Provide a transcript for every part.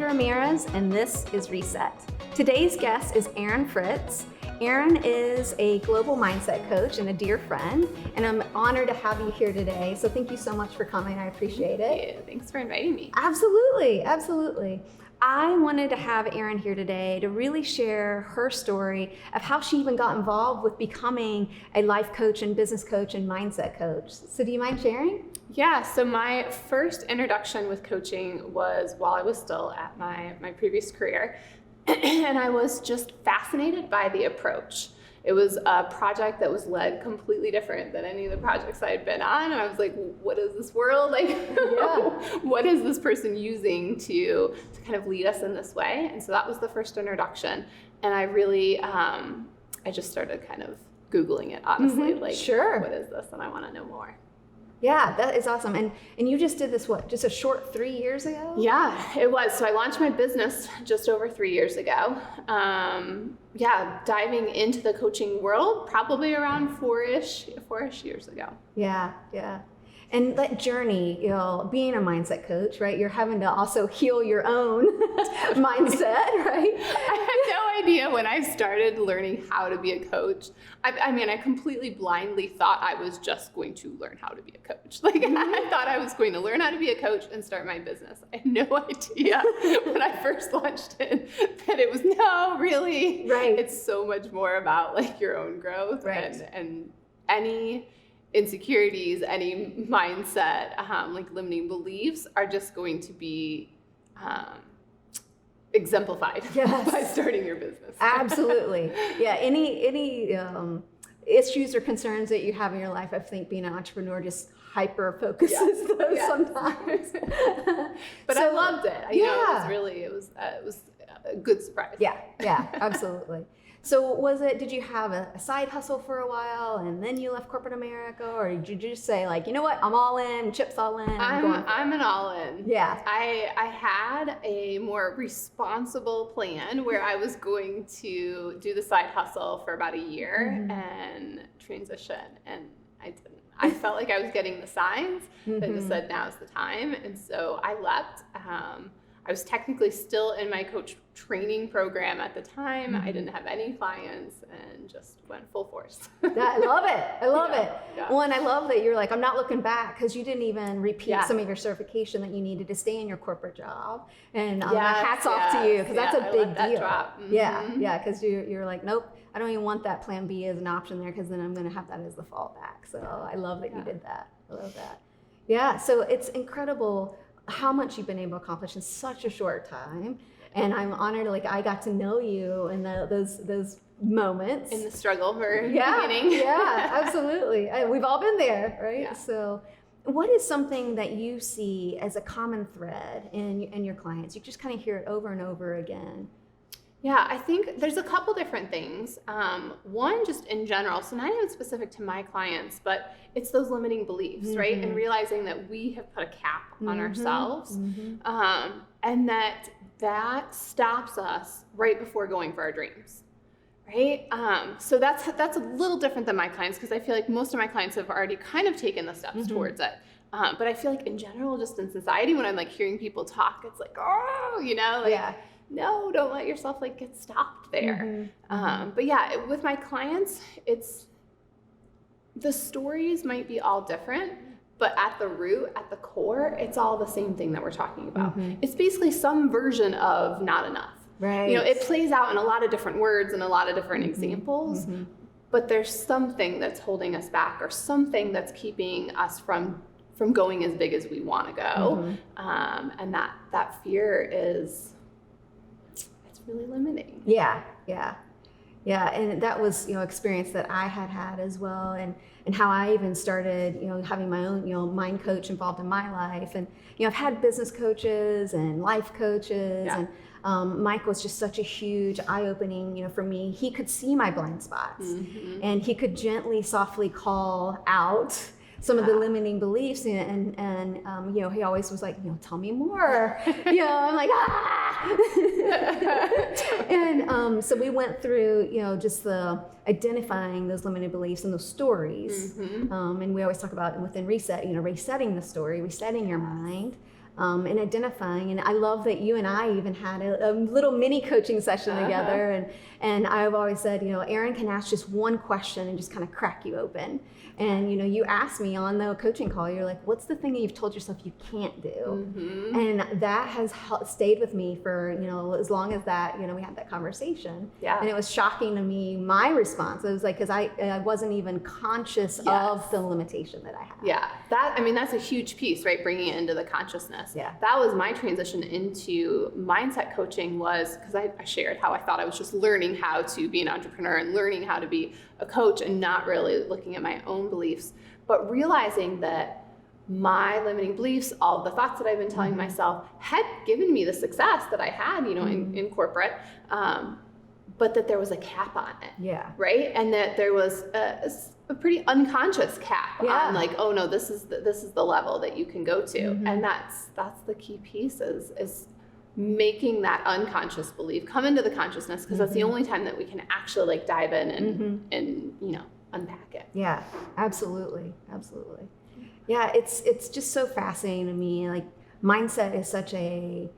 Andrew Ramirez, and this is Reset. Today's guest is Erin Fritts. Erin is a global mindset coach and a dear friend, and I'm honored to have you here today. So thank you so much for coming. I appreciate it. Yeah, thanks for inviting me. Absolutely, absolutely. I wanted to have Erin here today to really share her story of how she even got involved with becoming a life coach and business coach and mindset coach. So do you mind sharing? Yeah, so my first introduction with coaching was while I was still at my previous career, and I was just fascinated by the approach. It was a project that was led completely different than any of the projects I had been on. And I was like, what is this world? Like, what is this person using to kind of lead us in this way? And so that was the first introduction. And I really, I just started kind of Googling it, honestly. Like, Sure. What is this? And I want to know more. Yeah, that is awesome. And you just did this, what, just a short 3 years ago? Yeah, it was. So I launched my business just over 3 years ago. Diving into the coaching world probably around four-ish years ago. Yeah. And that journey, being a mindset coach, right? You're having to also heal your own mindset, right? I had no idea when I started learning how to be a coach. I completely blindly thought I was just going to learn how to be a coach. Like, I thought I was going to learn how to be a coach and start my business. I had no idea when I first launched it that it was, no, really. Right. It's so much more about like your own growth, right. and any insecurities, any mindset, like limiting beliefs are just going to be exemplified by starting your business. Absolutely. Yeah. Any issues or concerns that you have in your life, I think being an entrepreneur just hyper focuses those sometimes. But I loved it. It was a good surprise. Yeah, absolutely. So did you have a side hustle for a while and then you left corporate America, or did you just say like, you know what, I'm all in, chips all in? I'm an all in. Yeah. I had a more responsible plan where I was going to do the side hustle for about a year and transition, and I didn't. I felt like I was getting the signs that just said now's the time, and so I left. I was technically still in my coach training program at the time. I didn't have any clients and just went full force. I love it. I love it. Yeah. Well, and I love that you're like, I'm not looking back, because you didn't even repeat some of your certification that you needed to stay in your corporate job. And hats off to you, because that's a big deal. Drop. Yeah, because you're like, nope, I don't even want that plan B as an option there, because then I'm going to have that as the fallback. So I love that you did that. I love that. Yeah, so it's incredible how much you've been able to accomplish in such a short time. And I'm honored, like, I got to know you in those moments. In the struggle for the beginning. Yeah, absolutely. We've all been there, right? Yeah. So what is something that you see as a common thread in your clients? You just kind of hear it over and over again. Yeah, I think there's a couple different things. One, just in general, so not even specific to my clients, but it's those limiting beliefs, right? And realizing that we have put a cap on ourselves, and that stops us right before going for our dreams, right? So that's a little different than my clients, because I feel like most of my clients have already kind of taken the steps towards it. But I feel like in general, just in society, when I'm like hearing people talk, it's like, no, don't let yourself like get stopped there. But yeah, with my clients, it's the stories might be all different, but at the root, at the core, it's all the same thing that we're talking about. It's basically some version of not enough. Right. It plays out in a lot of different words and a lot of different examples, but there's something that's holding us back, or something that's keeping us from going as big as we want to go. And that fear is really limiting. Yeah. And that was, experience that I had as well. And how I even started, having my own, mind coach involved in my life. And, I've had business coaches and life coaches. And Mike was just such a huge eye-opening, for me. He could see my blind spots, and he could gently, softly call out some of the limiting beliefs, and he always was like, tell me more. I'm like, and so we went through, just the identifying those limiting beliefs and those stories. And we always talk about within Reset, resetting the story, resetting your mind. and identifying. And I love that you and I even had a little mini coaching session together. And I've always said, Erin can ask just one question and just kind of crack you open. And you asked me on the coaching call, you're like, what's the thing that you've told yourself you can't do? And that has stayed with me for as long as that we had that conversation. And it was shocking to me, my response. It was like, because I wasn't even conscious of the limitation that I had. That's a huge piece, right? Bringing it into the consciousness. That was my transition into mindset coaching, was because I shared how I thought I was just learning how to be an entrepreneur and learning how to be a coach and not really looking at my own beliefs, but realizing that my limiting beliefs, all the thoughts that I've been telling myself, had given me the success that I had, in corporate, but that there was a cap on it. Right. And that there was a pretty unconscious cap on like, oh no, this is the level that you can go to. And that's the key piece is making that unconscious belief come into the consciousness, because that's the only time that we can actually like dive in and unpack it. Yeah, absolutely. Yeah, it's just so fascinating to me. Like, mindset is such a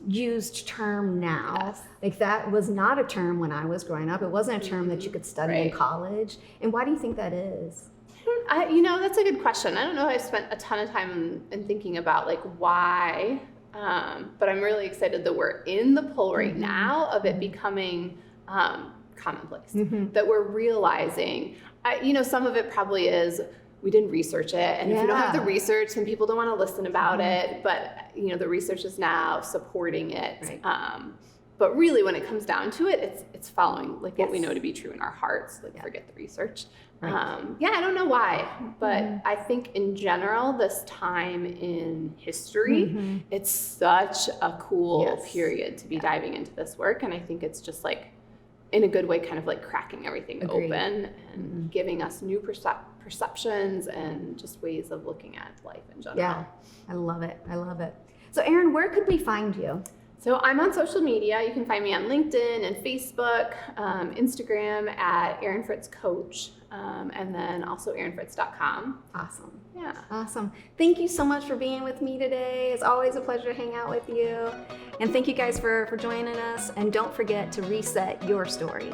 used term now. Like, that was not a term when I was growing up. It wasn't a term that you could study in college. And why do you think that is? That's a good question. I don't know if I've spent a ton of time in thinking about like why. But I'm really excited that we're in the pull right now of it becoming commonplace, that we're realizing, some of it probably is we didn't research it. And if we don't have the research, then people don't want to listen about it. But, the research is now supporting it. But really, when it comes down to it, it's following like what we know to be true in our hearts. Like, forget the research. I don't know why, but I think in general, this time in history, it's such a cool period to be diving into this work. And I think it's just like, in a good way, kind of like cracking everything open and giving us new perceptions and just ways of looking at life in general. Yeah, I love it. So Erin, where could we find you? So I'm on social media. You can find me on LinkedIn and Facebook, Instagram at Erin Fritts Coach, and then also erinfritts.com. Awesome. Yeah. Awesome. Thank you so much for being with me today. It's always a pleasure to hang out with you. And thank you guys for joining us. And don't forget to reset your story.